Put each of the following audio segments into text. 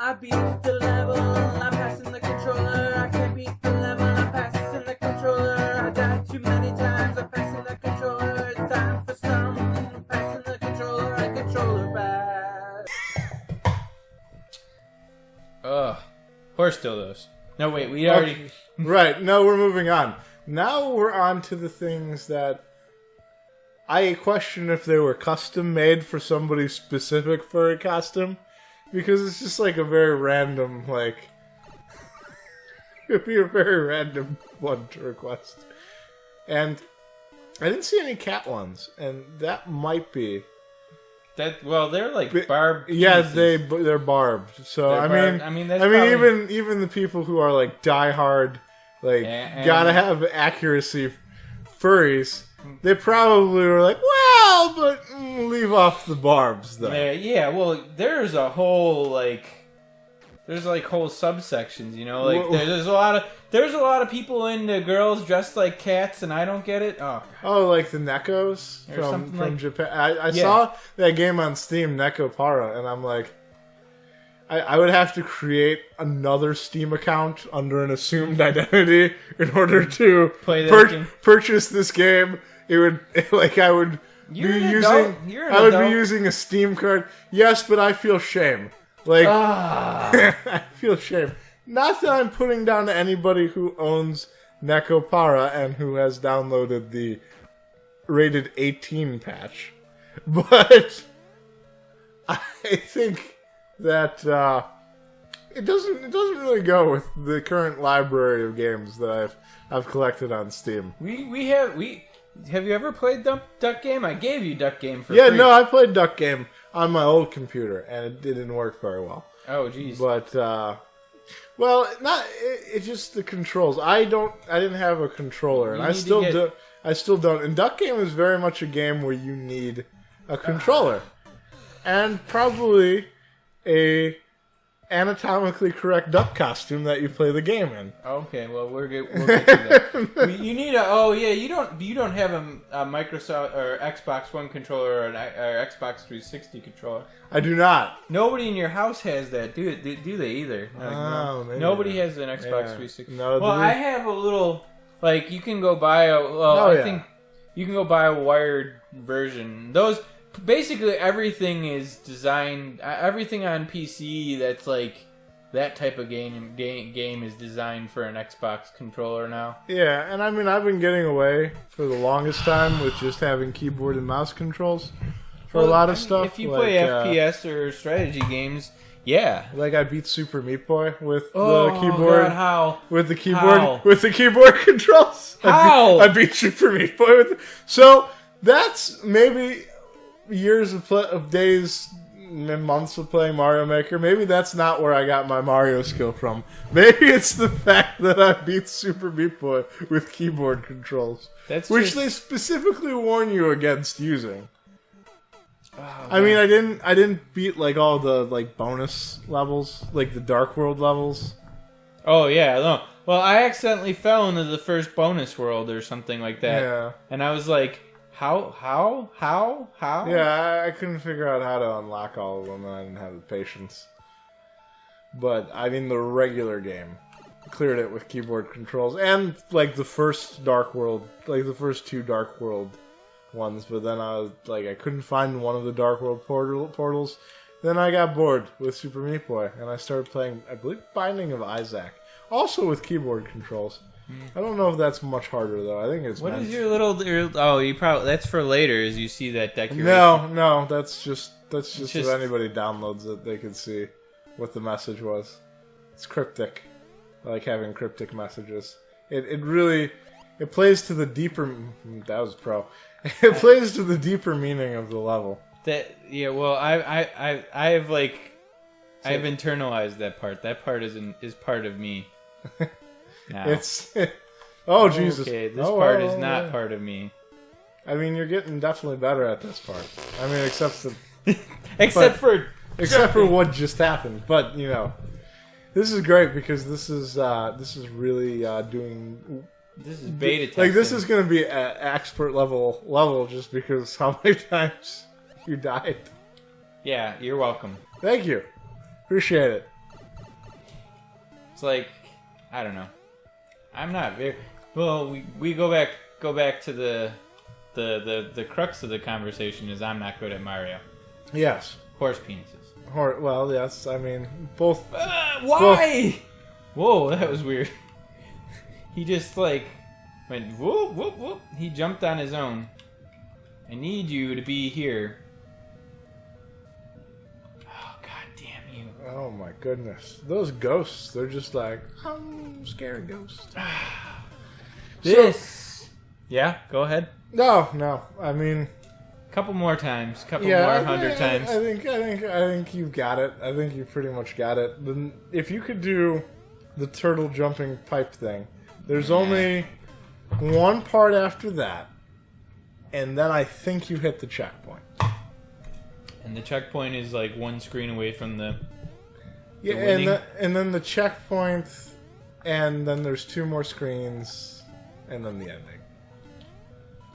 I beat the level, I'm passing the controller. I can't beat the level, I'm passing the controller. I died too many times, I'm passing the controller. It's time for some, I'm passing the controller and controller back. Ugh. Horse dildos. No, wait, we already... Okay. Right, no, we're moving on. Now we're on to the things that I question if they were custom made for somebody specific for a costume. Because it's just like a very random, like... it'd be a very random one to request. And I didn't see any cat ones, and that might be... Well, they're like barbed. Yeah, pieces. they're barbed. So They're barbed. I mean, even the people who are like diehard, like gotta have accuracy furries, they probably were like, well, but leave off the barbs though. Yeah. Well, there's whole subsections. You know, like there's a lot of people into girls dressed like cats, and I don't get it. Oh, like the Nekos from Japan. I saw that game on Steam, Neko Para, and I'm like, I would have to create another Steam account under an assumed identity in order to purchase this game. It would I would be using a Steam card. Yes, but I feel shame. I feel shame. Not that I'm putting down to anybody who owns Neko Para and who has downloaded the rated 18 patch, but I think that it doesn't really go with the current library of games that I've collected on Steam. Have you ever played Duck Game? I gave you Duck Game for free. No, I played Duck Game on my old computer, and it didn't work very well. Oh, jeez. But it's just the controls. I didn't have a controller, and I still don't. And Duck Game is very much a game where you need a controller, and probably a anatomically correct duck costume that you play the game in. Okay, well we'll get to that. You need you don't have a Microsoft or Xbox One controller or Xbox 360 controller. I do not. Nobody in your house has that, do they either? Nobody has an Xbox 360. No, I have a little, like, you can go buy I think you can go buy a wired version. Those basically everything is designed. Everything on PC that's like that type of game is designed for an Xbox controller now. Yeah, and I mean I've been getting away for the longest time with just having keyboard and mouse controls for a lot of stuff. If you play FPS or strategy games, yeah. Like I beat Super Meat Boy with the keyboard. God, how? With the keyboard controls. How? I beat Super Meat Boy with. So that's maybe years of days and months of playing Mario Maker. Maybe that's not where I got my Mario skill from. Maybe it's the fact that I beat Super Meat Boy with keyboard controls, which they specifically warn you against using. Oh, I mean, I didn't beat like all the like bonus levels, like the Dark World levels. Oh yeah, no. Well, I accidentally fell into the first bonus world or something like that. Yeah. And I was like, How? Yeah, I couldn't figure out how to unlock all of them, and I didn't have the patience. But, I mean, the regular game cleared it with keyboard controls, and, like, the first Dark World, like, the first two Dark World ones, but then I was, like, I couldn't find one of the Dark World portals. Then I got bored with Super Meat Boy, and I started playing, I believe, Binding of Isaac, also with keyboard controls. I don't know if that's much harder though. I think it's. What is your little? You probably that's for later. As you see that decoration. No, that's just if anybody downloads it, they can see what the message was. It's cryptic. I like having cryptic messages. It really plays to the deeper. That was pro. It plays to the deeper meaning of the level. Well, I've internalized that part. That part is part of me. Now. Jesus. Okay, this part is not part of me. I mean, you're getting definitely better at this part. I mean, except for what just happened. But you know, this is great because this is really doing. This is beta testing. Like this is going to be an expert level just because how many times you died. Yeah, you're welcome. Thank you. Appreciate it. It's like, I don't know. I'm not very well. We go back to the crux of the conversation is I'm not good at Mario. Yes. Horse penises. Well, yes. I mean, both. Why? Both. Whoa, that was weird. He just like went whoop whoop whoop. He jumped on his own. I need you to be here. Oh, god damn you. Oh my goodness. Those ghosts, they're just like, I'm scared ghosts. Yeah, go ahead. No. I mean, a couple more times. Couple more 100 times. I think you've got it. I think you pretty much got it. Then if you could do the turtle jumping pipe thing, there's only one part after that. And then I think you hit the checkpoint. And the checkpoint is like one screen away from the and then the checkpoint, and then there's 2 more screens, and then the ending.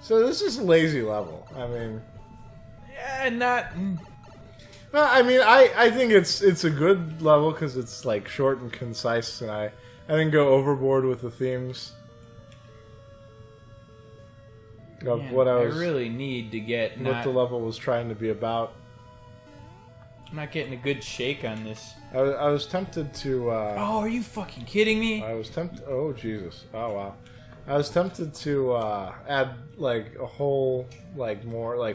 So this is a lazy level. I mean, yeah, not. No, I mean, I think it's a good level because it's like short and concise, and I didn't go overboard with the themes. Of what I really need to get what the level was trying to be about. I'm not getting a good shake on this. I was tempted to. Oh, are you fucking kidding me? I was tempted. Oh Jesus! Oh wow! I was tempted to add like a whole like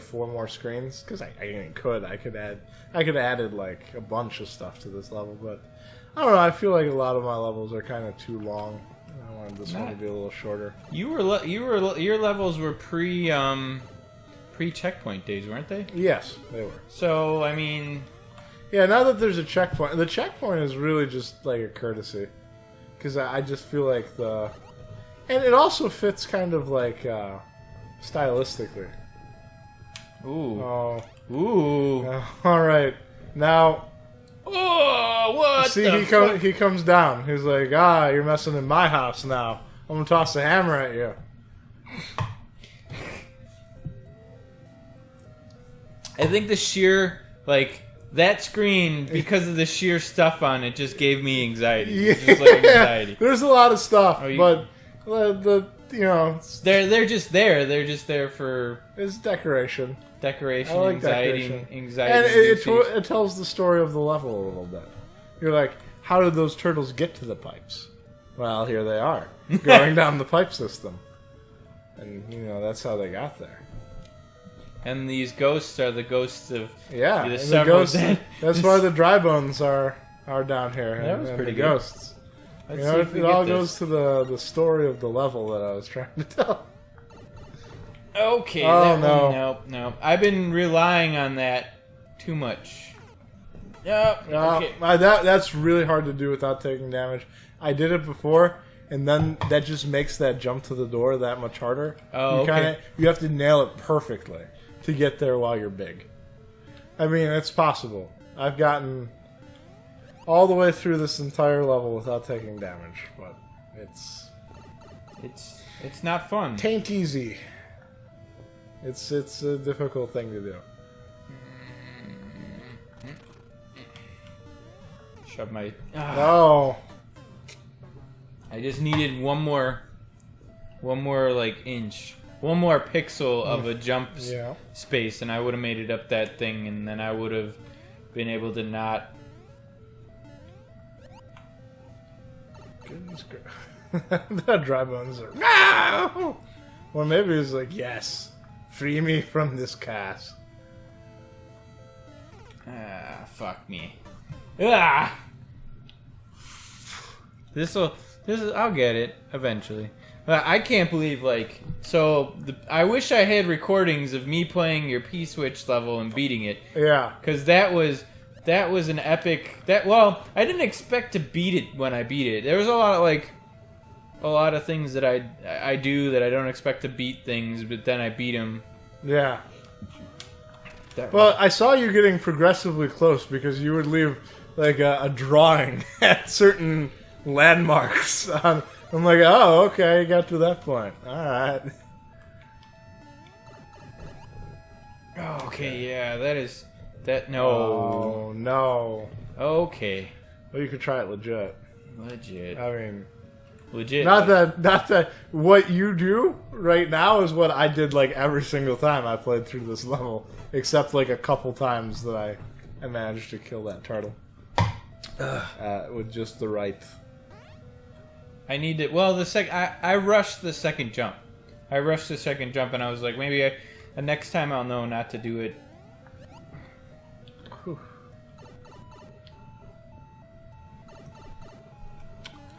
4 more screens because I could add. I could have added like a bunch of stuff to this level, but I don't know. I feel like a lot of my levels are kind of too long. I wanted this one to be a little shorter. Your levels were pre checkpoint days, weren't they? Yes, they were. So I mean, yeah. Now that there's a checkpoint, the checkpoint is really just like a courtesy, because I just feel like and it also fits kind of like stylistically. Ooh. Oh. Ooh. All right. Now. Oh, what? See, he comes down. He's like, you're messing in my house now. I'm gonna toss a hammer at you. I think the sheer that screen, because of the sheer stuff on it, just gave me anxiety. Yeah. Just like anxiety. There's a lot of stuff, but they're just there. They're just there for it's decoration. Decoration, I like anxiety, decoration. And it tells the story of the level a little bit. You're like, how did those turtles get to the pipes? Well, here they are, going down the pipe system. And, that's how they got there. And these ghosts are the ghosts of the ghosts. That's why the dry bones are down here. That was pretty good. Ghosts. It all goes to the story of the level that I was trying to tell. Okay. Oh, no. I've been relying on that too much. Yep. Okay. That's really hard to do without taking damage. I did it before, and then that just makes that jump to the door that much harder. Oh, okay. You have to nail it perfectly to get there while you're big. I mean, it's possible. I've gotten all the way through this entire level without taking damage, but it's not fun. Tain't easy. It's a difficult thing to do. Shove my. Oh. I just needed one more inch, one more pixel of a jump space, and I would have made it up that thing, and then I would have been able to not. Goodness gracious. The dry bones are no. Or maybe it's like yes. Free me from this cast. Fuck me. Ah! I'll get it eventually. But I can't believe, I wish I had recordings of me playing your P-Switch level and beating it. Yeah. Because that was an epic, I didn't expect to beat it when I beat it. There was a lot of things that I do that I don't expect to beat things, but then I beat them. Yeah. Well, I saw you getting progressively close because you would leave a drawing at certain landmarks. I'm like, oh, okay, you got to that point. All right. Oh, okay, yeah, no. Oh, no. Okay. Well, you could try it legit. Legit. I mean, legit. Not that what you do right now is what I did like every single time I played through this level, except like a couple times that I managed to kill that turtle with just the right. I need to. Well, I rushed the second jump. I rushed the second jump, and I was like, maybe next time I'll know not to do it. Whew.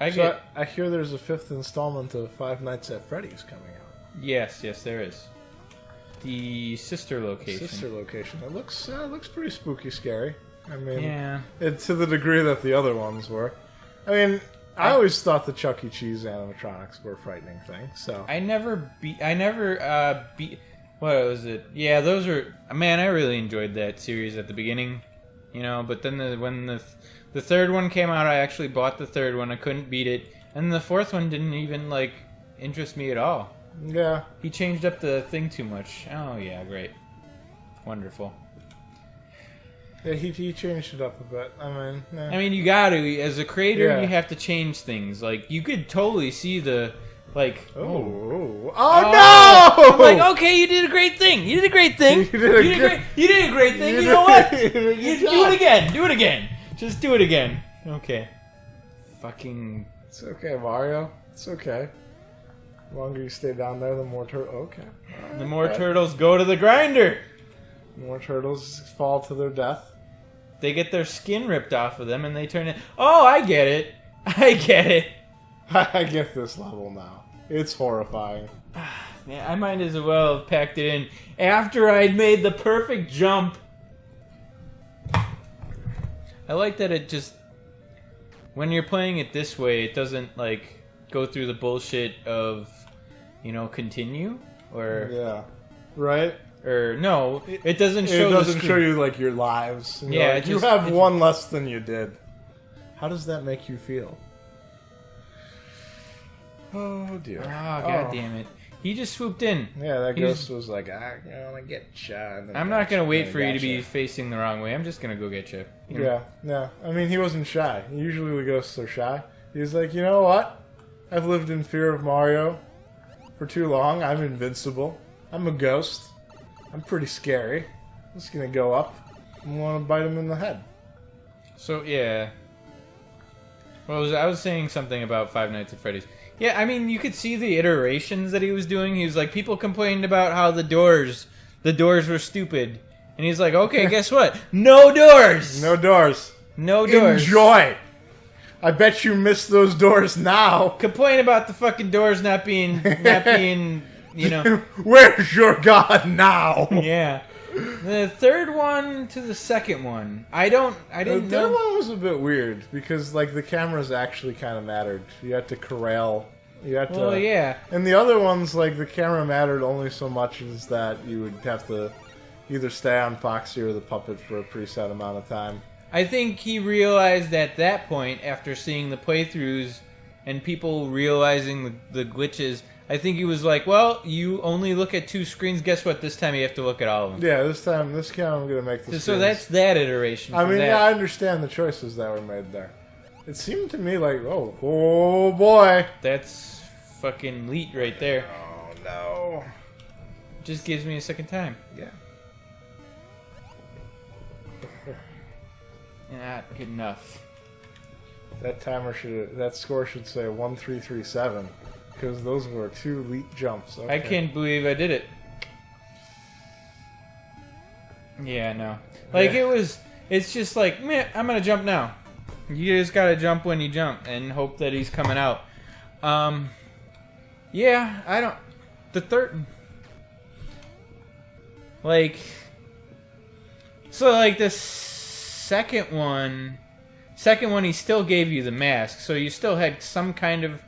I hear there's a 5th installment of Five Nights at Freddy's coming out. Yes, there is. The sister location. It looks pretty spooky, scary. I mean, yeah. To the degree that the other ones were. I mean, I always thought the Chuck E. Cheese animatronics were a frightening thing. So I never beat. What was it? Yeah, those are. Man, I really enjoyed that series at the beginning, But then when the third one came out, I actually bought the third one. I couldn't beat it, and the fourth one didn't even interest me at all. Yeah, he changed up the thing too much. Oh yeah, great, wonderful. Yeah, he changed it up a bit. I mean, you got to as a creator, you have to change things. Like you could totally see the. Oh no! I'm like, okay, you did a great thing. You did a great thing. You did a great thing. You know what? Do it again. Do it again. Just do it again. Okay. Fucking. It's okay, Mario. It's okay. The longer you stay down there, the more Okay. Right, the more turtles go to the grinder. The more turtles fall to their death. They get their skin ripped off of them, and they turn it. Oh, I get it. I get this level now. It's horrifying. Man, I might as well have packed it in after I'd made the perfect jump. I like that it just... When you're playing it this way, it doesn't, go through the bullshit of, continue, or... Yeah. Right? Or, no, it doesn't show It doesn't show you, your lives. Yeah, you have one less than you did. How does that make you feel? Oh, dear. Oh, God damn it. He just swooped in. Yeah, that ghost was like, I'm going to get you. I'm not going to wait for you to be facing the wrong way. I'm just going to go get you. Yeah. I mean, he wasn't shy. Usually the ghosts are shy. He was like, you know what? I've lived in fear of Mario for too long. I'm invincible. I'm a ghost. I'm pretty scary. I'm just going to go up and want to bite him in the head. So, yeah. Well, I was saying something about Five Nights at Freddy's. Yeah, I mean, you could see the iterations that he was doing. He was like, people complained about how the doors were stupid. And he's like, okay, guess what? No doors! No doors. No doors. Enjoy! I bet you missed those doors now. Complain about the fucking doors not being, Where's your god now? Yeah. The third one to the second one. I didn't know. The third one was a bit weird because, the cameras actually kind of mattered. You had to corral. You had to. Well, yeah. And the other ones, the camera mattered only so much as that you would have to either stay on Foxy or the puppet for a preset amount of time. I think he realized at that point, after seeing the playthroughs and people realizing the glitches, I think he was like, well, you only look at 2 screens. Guess what? This time you have to look at all of them. Yeah, this time I'm going to make the So that's that iteration. I mean, I understand the choices that were made there. It seemed to me like, oh boy. That's fucking leet right there. Oh, no. Just gives me a second time. Yeah. Not good enough. That score should say 1337. Because those were 2 leap jumps. Okay. I can't believe I did it. Yeah, no. It's just like, man, I'm going to jump now. You just got to jump when you jump and hope that he's coming out. Yeah, I don't... The third... So, the second one he still gave you the mask. So you still had some kind of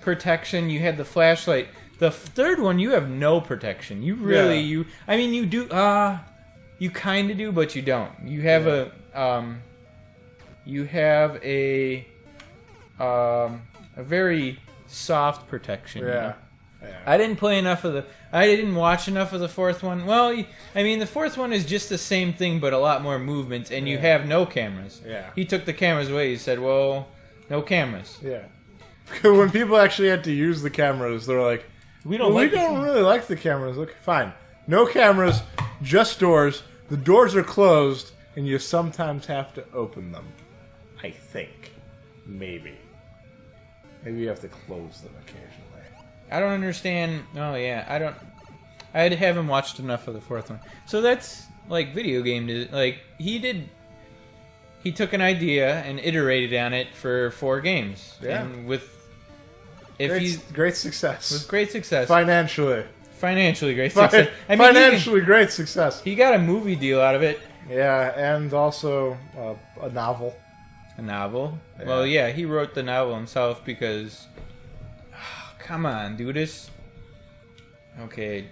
protection. You had the flashlight. The third one, you have no protection. You really, you do, you kind of do, but you don't. You have a very soft protection. Yeah. You know? Yeah. I didn't watch enough of the fourth one. Well, I mean, the fourth one is just the same thing, but a lot more movements, and you have no cameras. Yeah. He took the cameras away. He said, well, No cameras. Yeah. When people actually had to use the cameras, they're like, we don't really like the cameras. Okay, fine. No cameras, just doors. The doors are closed, and you sometimes have to open them. I think. Maybe you have to close them occasionally. I don't understand. Oh, yeah. I haven't watched enough of the fourth one. So that's, like, video game. Like, he took an idea and iterated on it for 4 games. Yeah. And with... Great success. With great success. Financially great success. Great success. He got a movie deal out of it. Yeah, and also a novel. A novel? Yeah. Well, yeah, he wrote the novel himself because... Oh, come on, do this. Okay,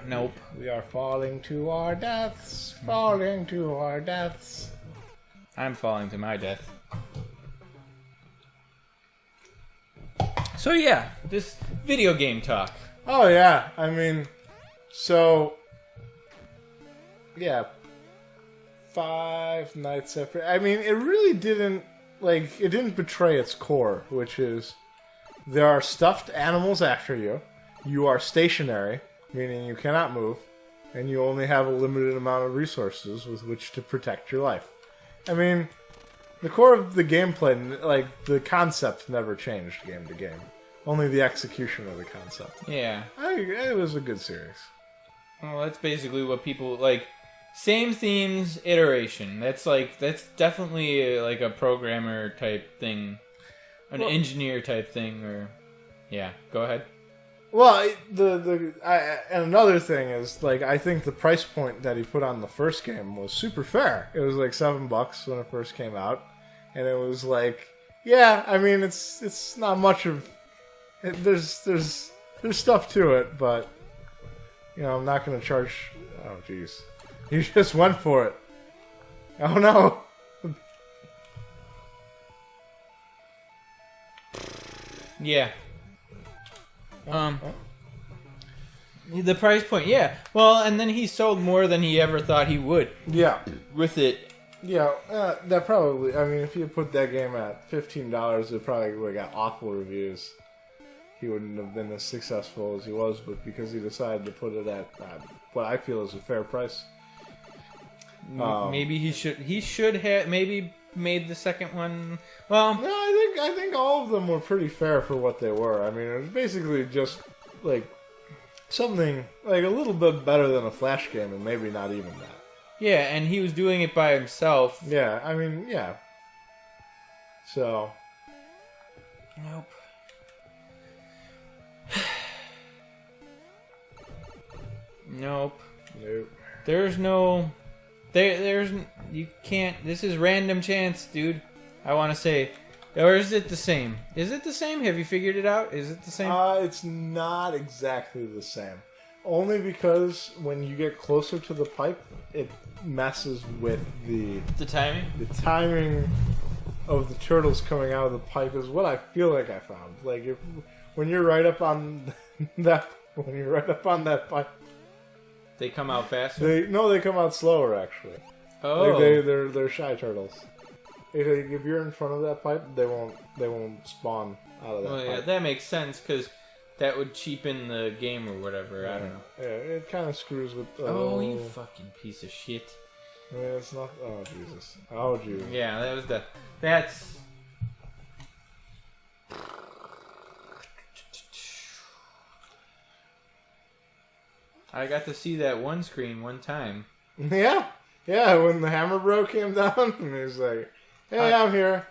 nope. We are falling to our deaths. I'm falling to my death. So yeah, this video game talk. Oh yeah, I mean, so yeah, 5 Nights at Freddy's. I mean, it really didn't it didn't betray its core, which is there are stuffed animals after you. You are stationary, meaning you cannot move, and you only have a limited amount of resources with which to protect your life. I mean, the core of the gameplay, like, the concept never changed game to game. Only the execution of the concept. Yeah. It was a good series. Well, that's basically what people, like, same themes, iteration. That's definitely a programmer type thing. An engineer type thing, or... Yeah, go ahead. Well, and another thing is, like, I think the price point that he put on the first game was super fair. It was like $7 when it first came out, and it was like, yeah, I mean, it's not much of, there's stuff to it, but you know, I'm not going to charge. Oh, jeez, you just went for it. Oh no. Yeah. The price point, yeah. Well, and then he sold more than he ever thought he would. Yeah. With it. Yeah, that probably, I mean, if you put that game at $15, it probably would have got awful reviews. He wouldn't have been as successful as he was, but because he decided to put it at what I feel is a fair price. Maybe he should have maybe made the second one. Well, no, I think all of them were pretty fair for what they were. I mean, it was basically just like something like a little bit better than a Flash game, and maybe not even that. Yeah, and he was doing it by himself. Yeah, I mean, yeah. So. Nope. Nope. There's no... There's... You can't... This is random chance, dude. I want to say... Or is it the same? Is it the same? Have you figured it out? Is it the same? It's not exactly the same. Only because when you get closer to the pipe, it messes with the timing? The timing of the turtles coming out of the pipe is what I feel like I found. Like, when you're right up on that... When you're right up on that pipe... They come out faster? They come out slower, actually. Oh. Like they're shy turtles. If you're in front of that pipe, they won't spawn out of that pipe. Yeah, that makes sense, because that would cheapen the game or whatever. Yeah. I don't know. Yeah, it kind of screws with... Oh, you fucking piece of shit. Yeah, it's not... Oh, Jesus. Oh, Jesus. Yeah, that was the... That's... I got to see that one screen one time. Yeah. Yeah, when the Hammer Bro came down, and he was like, hey, I'm here.